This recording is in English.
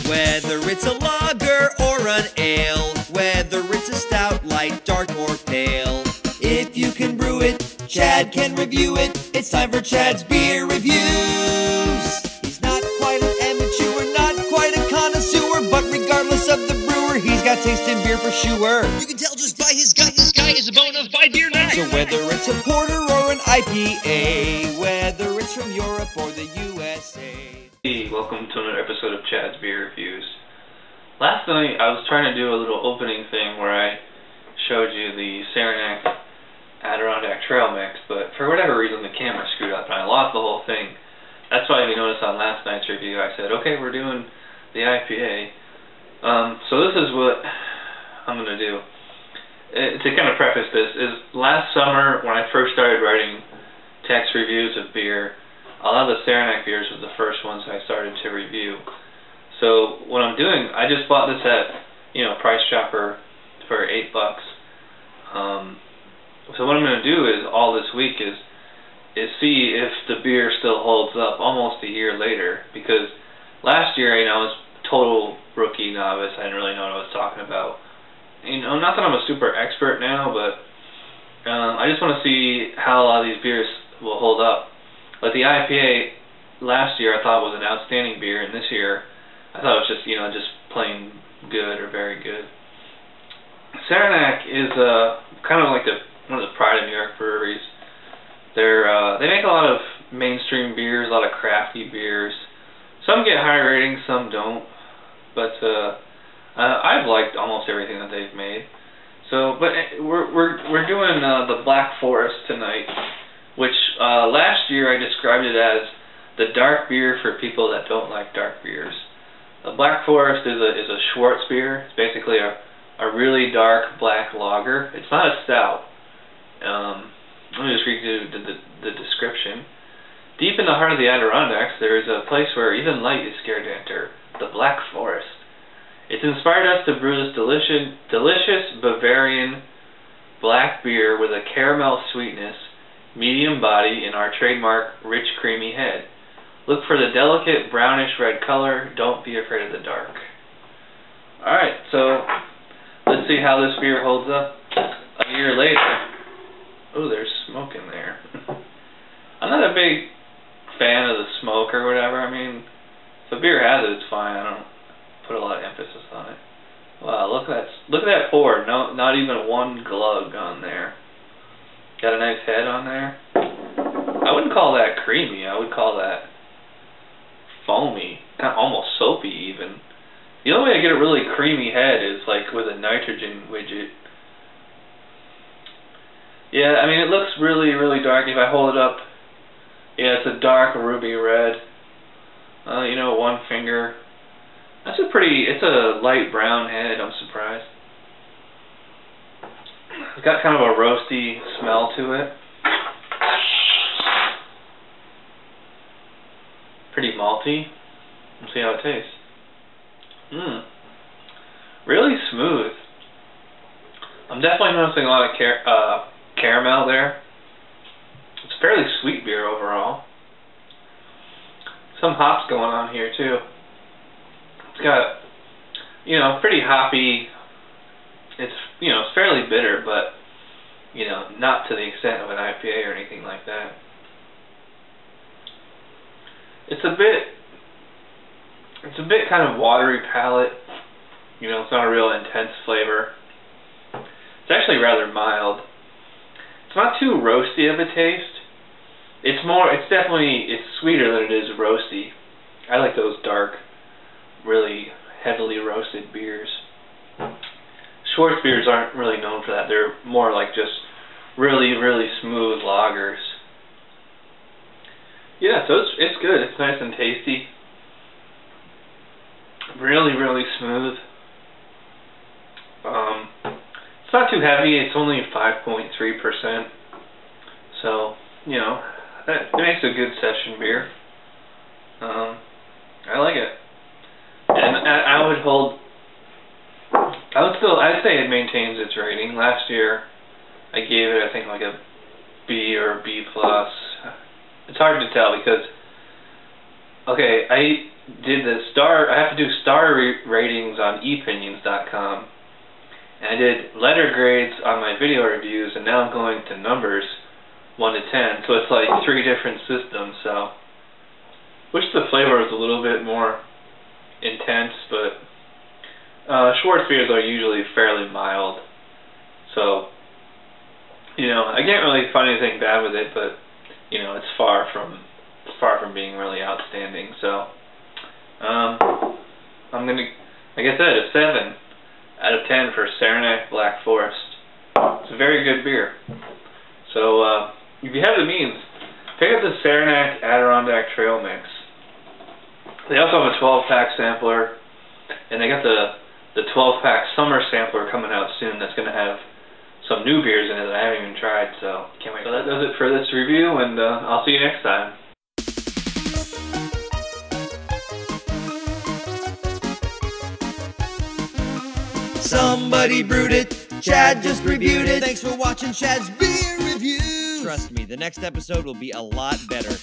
Whether it's a lager or an ale, whether it's a stout, light, dark, or pale. If you can brew it, Chad can review it. It's time for Chad's Beer Reviews. He's not quite an amateur, not quite a connoisseur, but regardless of the brewer, he's got taste in beer for sure. You can tell just by his gut, this guy is a bona fide beer nut. So whether it's a porter or an IPA, whether it's from Europe or the USA. Hey, welcome to another episode of Chad's Beer Reviews. Last night I was trying to do a little opening thing where I showed you the Saranac Adirondack trail mix, but for whatever reason the camera screwed up and I lost the whole thing. That's why if you noticed on last night's review I said, okay, we're doing the IPA. So this is what I'm going to do. To kind of preface this, is last summer when I first started writing text reviews of beer, a lot of the Saranac beers was the first ones I started to review. So what I'm doing, I just bought this at, Price Chopper for $8. So what I'm going to do is all this week is see if the beer still holds up almost a year later. Because last year, I was total rookie novice. I didn't really know what I was talking about. Not that I'm a super expert now, but I just want to see how a lot of these beers will hold up. But the IPA last year I thought was an outstanding beer, and this year I thought it was just just plain good or very good. Saranac is kind of like one of the pride of New York breweries. They make a lot of mainstream beers, a lot of crafty beers. Some get high ratings, some don't. But I've liked almost everything that they've made. So, but we're doing the Black Forest tonight, which last year I described it as the dark beer for people that don't like dark beers. The Black Forest is a schwarzbier. It's basically a really dark black lager. It's not a stout. Let me just read you the description. Deep in the heart of the Adirondacks, there is a place where even light is scared to enter, the Black Forest. It's inspired us to brew this delicious Bavarian black beer with a caramel sweetness, medium body, in our trademark rich creamy head. Look for the delicate brownish-red color. Don't be afraid of the dark. Alright, so let's see how this beer holds up a year later. Oh, there's smoke in there. I'm not a big fan of the smoke or whatever. I mean, if a beer has it, it's fine. I don't put a lot of emphasis on it. Wow, look at that pour. No, not even one glug on there. Got a nice head on there. I wouldn't call that creamy. I would call that foamy, kind of almost soapy even. The only way I get a really creamy head is like with a nitrogen widget. Yeah, I mean it looks really, really dark. If I hold it up, yeah, it's a dark ruby red. One finger. It's a light brown head. I'm surprised. It's got kind of a roasty smell to it. Pretty malty. Let's see how it tastes. Really smooth. I'm definitely noticing a lot of caramel there. It's a fairly sweet beer overall. Some hops going on here too. It's got, pretty hoppy. It's, it's fairly bitter, but, not to the extent of an IPA or anything like that. It's a bit kind of watery palate. It's not a real intense flavor. It's actually rather mild. It's not too roasty of a taste. It's sweeter than it is roasty. I like those dark, really heavily roasted beers. Schwarzbiers aren't really known for that. They're more like just really, really smooth lagers. Yeah, so it's good. It's nice and tasty. Really, really smooth. It's not too heavy. It's only 5.3%. So, it makes a good session beer. I like it. And I'd say it maintains its rating. Last year, I gave it, I think, like a B or a B+. It's hard to tell because, okay, did I have to do star ratings on 𝓑𝓻𝓮𝓀.com, and I did letter grades on my video reviews, and now I'm going to numbers 1 to 10. So it's like 3 different systems. So wish the flavor was a little bit more intense, but schwarzbiers are usually fairly mild. So I can't really find anything bad with it, but it's far from being really outstanding. So I'm gonna, like I said, a 7 out of 10 for Saranac Black Forest. It's a very good beer. So if you have the means, pick up the Saranac Adirondack Trail Mix. They also have a 12-pack sampler, and they got the 12-pack summer sampler coming out soon. That's going to have some new beers in it that I haven't even tried. So can't wait. So that does it for this review, and I'll see you next time. Somebody brewed it, Chad just reviewed it. Thanks for watching Chad's Beer Review. Trust me, the next episode will be a lot better.